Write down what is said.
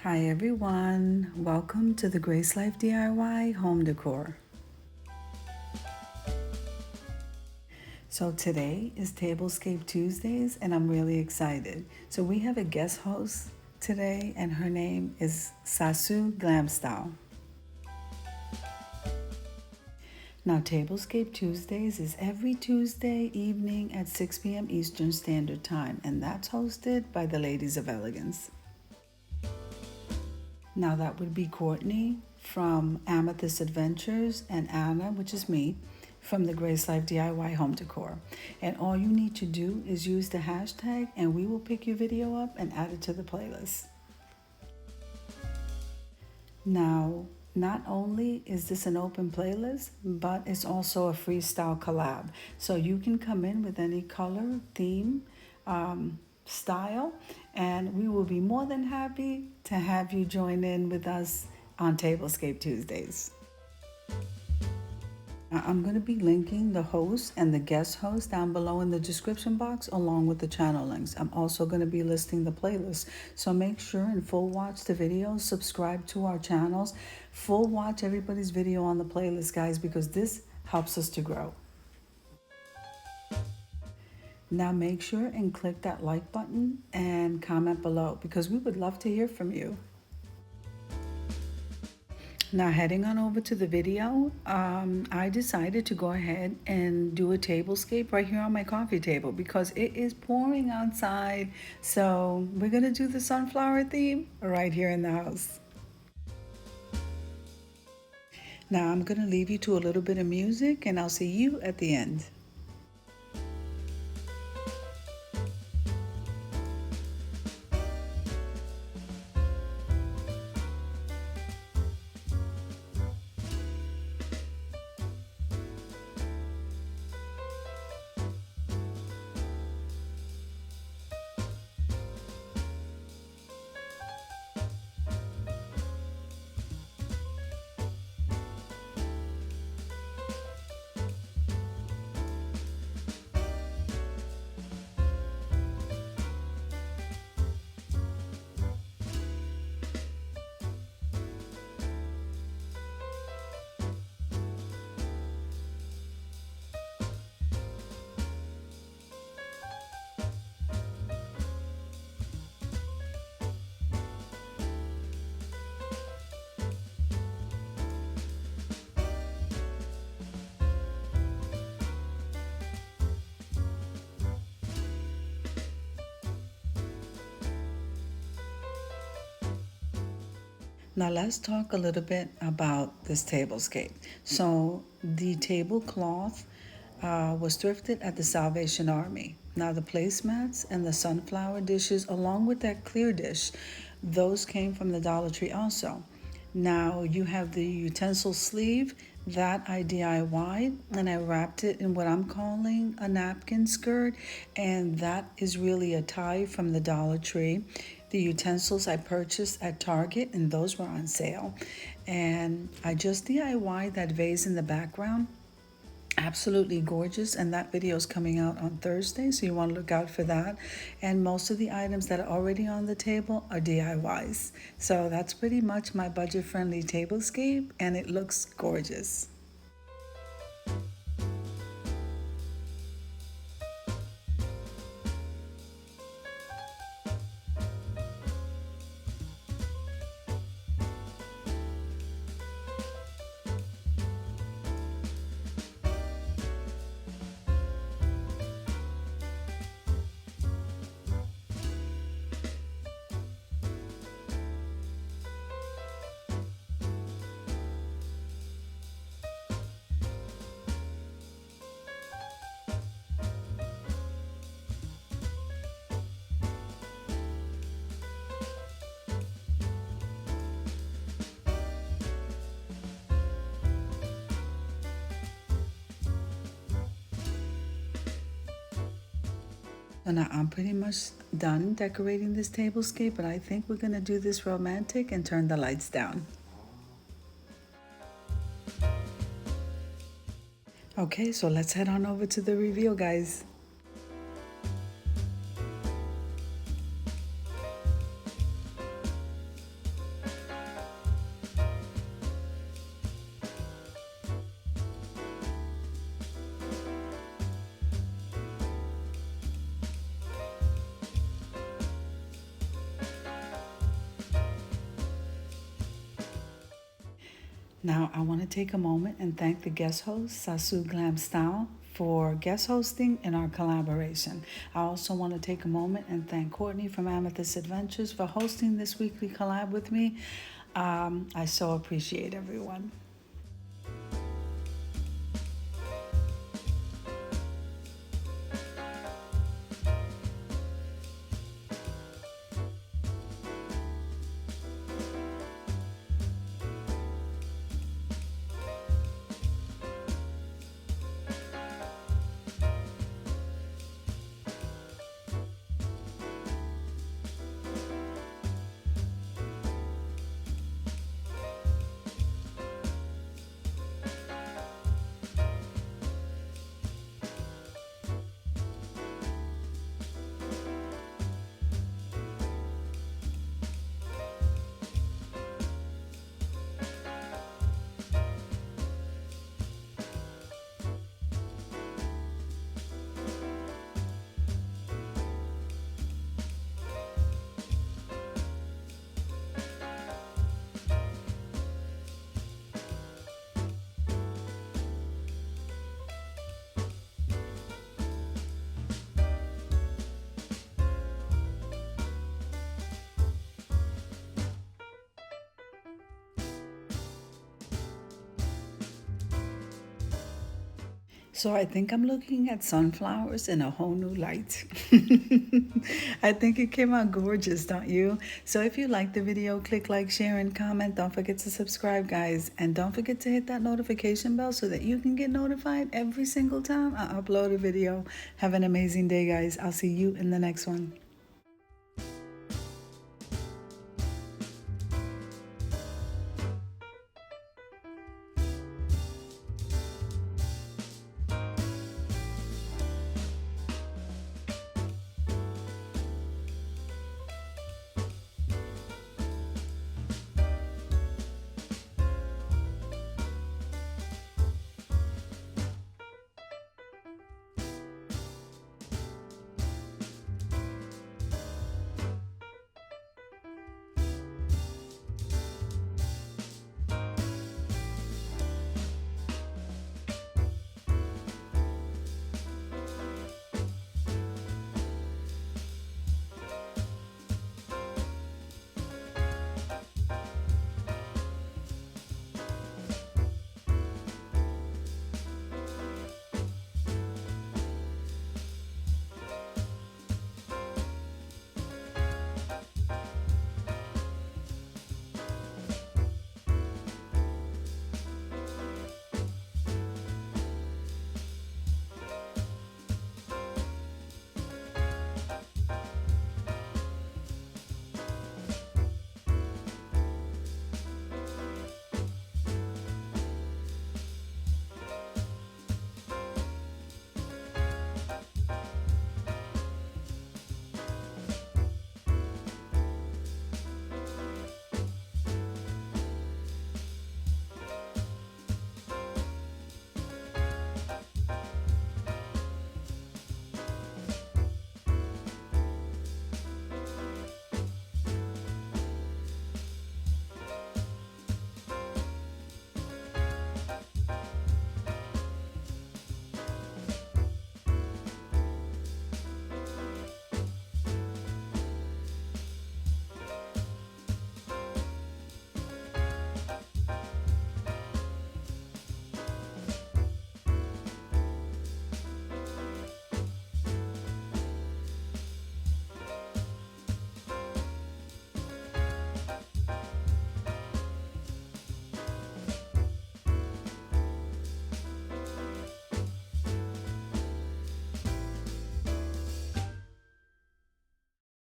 Hi everyone, welcome to the Grace Life DIY Home Decor. So today is Tablescape Tuesdays and I'm really excited. So we have a guest host today and her name is Sasu Glam Style. Now Tablescape Tuesdays is every Tuesday evening at 6 p.m. Eastern Standard Time, and that's hosted by the ladies of Elegance. Now that would be Courtney from Amethyst Adventures and Anna, which is me, from the Grace Life DIY Home Decor. And all you need to do is use the hashtag and we will pick your video up and add it to the playlist. Now, not only is this an open playlist, but it's also a freestyle collab. So you can come in with any color, theme, style, and we will be more than happy to have you join in with us on Tablescape Tuesdays. Now, I'm going to be linking the host and the guest host down below in the description box along with the channel links. I'm also going to be listing the playlist, so make sure and full watch the videos, subscribe to our channels, full watch everybody's video on the playlist, guys, because this helps us to grow. Now make sure and click that like button and comment below because we would love to hear from you. Now heading on over to the video, I decided to go ahead and do a tablescape right here on my coffee table because it is pouring outside. So we're gonna do the sunflower theme right here in the house. Now I'm gonna leave you to a little bit of music and I'll see you at the end. Now let's talk a little bit about this tablescape. So the tablecloth was thrifted at the Salvation Army. Now the placemats and the sunflower dishes along with that clear dish, those came from the Dollar Tree also. Now you have the utensil sleeve that I DIY'd and I wrapped it in what I'm calling a napkin skirt, and that is really a tie from the Dollar Tree. The utensils I purchased at Target and those were on sale, and I just DIY'd that vase in the background. Absolutely gorgeous, and that video is coming out on Thursday, so you want to look out for that. And most of the items that are already on the table are DIYs, so that's pretty much my budget-friendly tablescape, and it looks gorgeous. So now I'm pretty much done decorating this tablescape, but I think we're gonna do this romantic and turn the lights down. Okay, so let's head on over to the reveal, guys. Now, I want to take a moment and thank the guest host, Sasu Glam Style, for guest hosting in our collaboration. I also want to take a moment and thank Courtney from Amethyst Adventures for hosting this weekly collab with me. I so appreciate everyone. So I think I'm looking at sunflowers in a whole new light. I think it came out gorgeous, don't you? So if you like the video, click like, share, and comment. Don't forget to subscribe, guys. And don't forget to hit that notification bell so that you can get notified every single time I upload a video. Have an amazing day, guys. I'll see you in the next one.